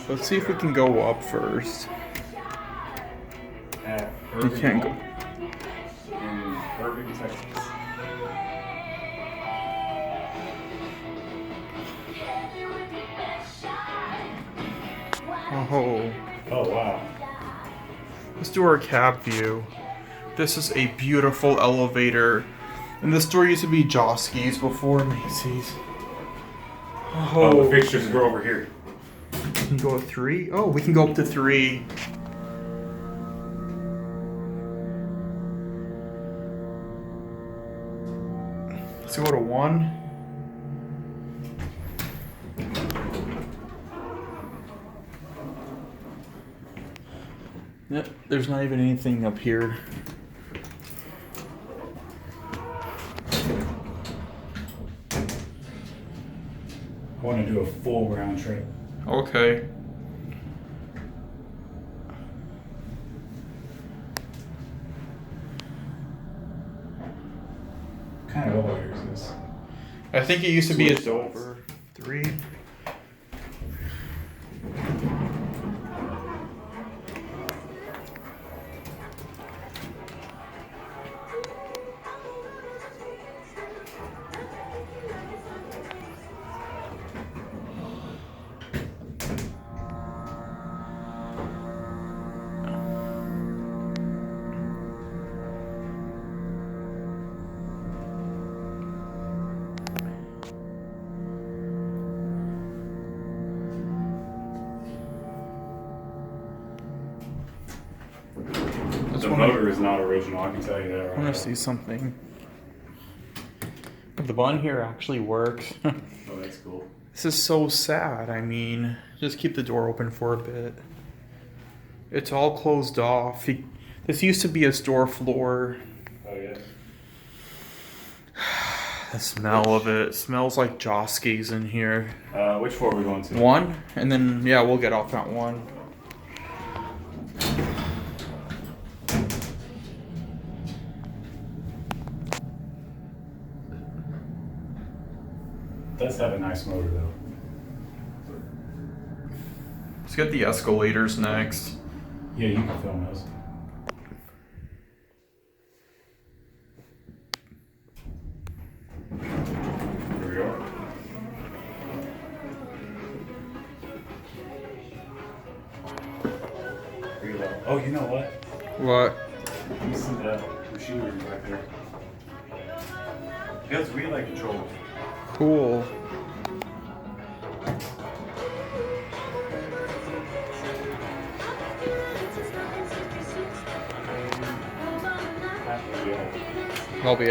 Let's see if we can go up first. At You Irving can't go. in Irving, Texas. Oh. Oh wow. Let's do our cab view. This is a beautiful elevator. And this store used to be Josky's before Macy's. Oh, the fixtures are over here. We can go to 3? Oh, we can go up to 3. Let's go to 1. Yep, there's not even anything up here. I want to do a full round trip. Okay. What kind of elevator is this? I think it used to be a Switch Dover. 3. The motor is not original, I can tell you that right I want now. to see something. The button here actually works. Oh, that's cool. This is so sad. I mean, just keep the door open for a bit. It's all closed off. This used to be a store floor. Oh, yeah. The smell of it. It smells like Josky's in here. Which floor are we going to? 1, and then, yeah, we'll get off at 1. It does have a nice motor, though. Let's get the escalators next. Yeah, you can film those. Here we go. Reload. Oh, you know what? What? Let me see the machinery right there. It has relay control. Cool. That'll be it.